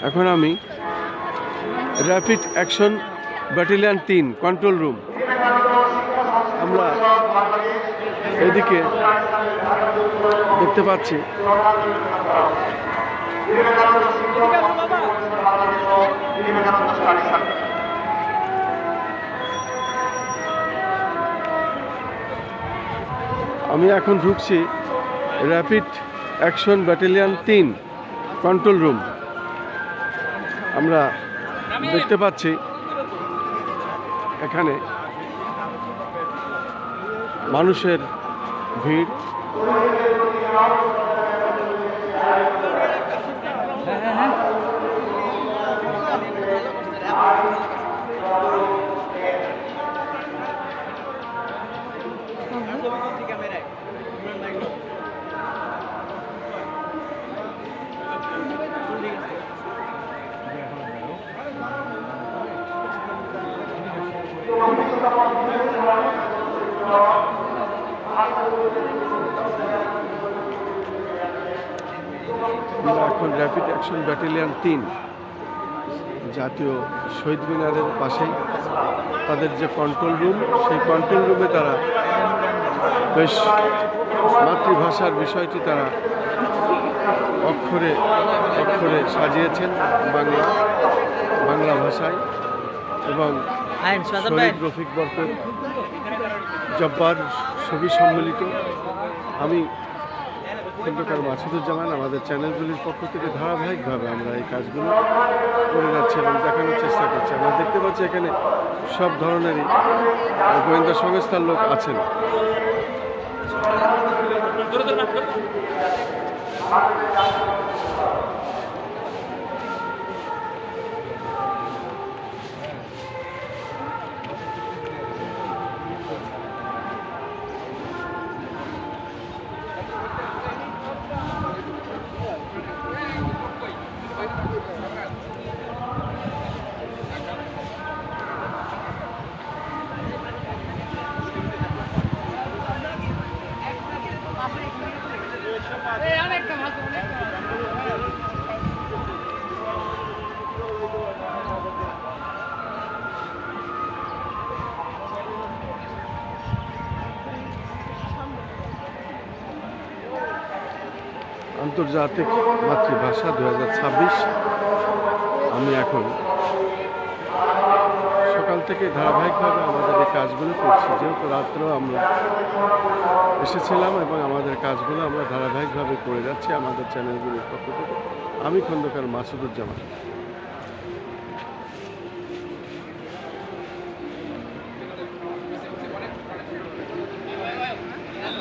এখন আমি rapid action battalion 3 control room. আমরা এদিকে দেখতে পাচ্ছি আমি এখন ঢুকছি rapid action battalion 3 control room. আমরা দেখতে পাচ্ছি এখানে মানুষের ভিড়। আমরা এখন র্যাপিড অ্যাকশন ব্যাটালিয়ন 3 জাতীয় শহীদ মিনারের পাশেই তাদের যে কন্ট্রোল রুম, সেই কন্ট্রোল রুমে তারা বেশ মাতৃভাষার বিষয়টি তারা অক্ষরে অক্ষরে সাজিয়েছেন বাংলা ভাষায়, এবং শহীদ রফিক বরকত জব্বার ছবি সম্মিলিত। আমি খন্দকার মাসুদুজ্জামান, আমাদের চ্যানেলগুলির পক্ষ থেকে ধারাবাহিকভাবে আমরা এই কাজগুলো করে যাচ্ছি এবং দেখানোর চেষ্টা করছি। আমরা দেখতে পাচ্ছি এখানে সব ধরনেরই গোয়েন্দা সংস্থার লোক আছেন। আন্তর্জাতিক মাতৃভাষা 2026। আমি এখন সকাল থেকে ধারাবাহিকভাবে আমাদের এই কাজগুলো করছি, যেহেতু রাত্রেও আমরা এসেছিলাম এবং আমাদের কাজগুলো আমরা ধারাবাহিকভাবে করে যাচ্ছি আমাদের চ্যানেলগুলির পক্ষ থেকে। আমি খন্দকার মাসুদুজ্জামান।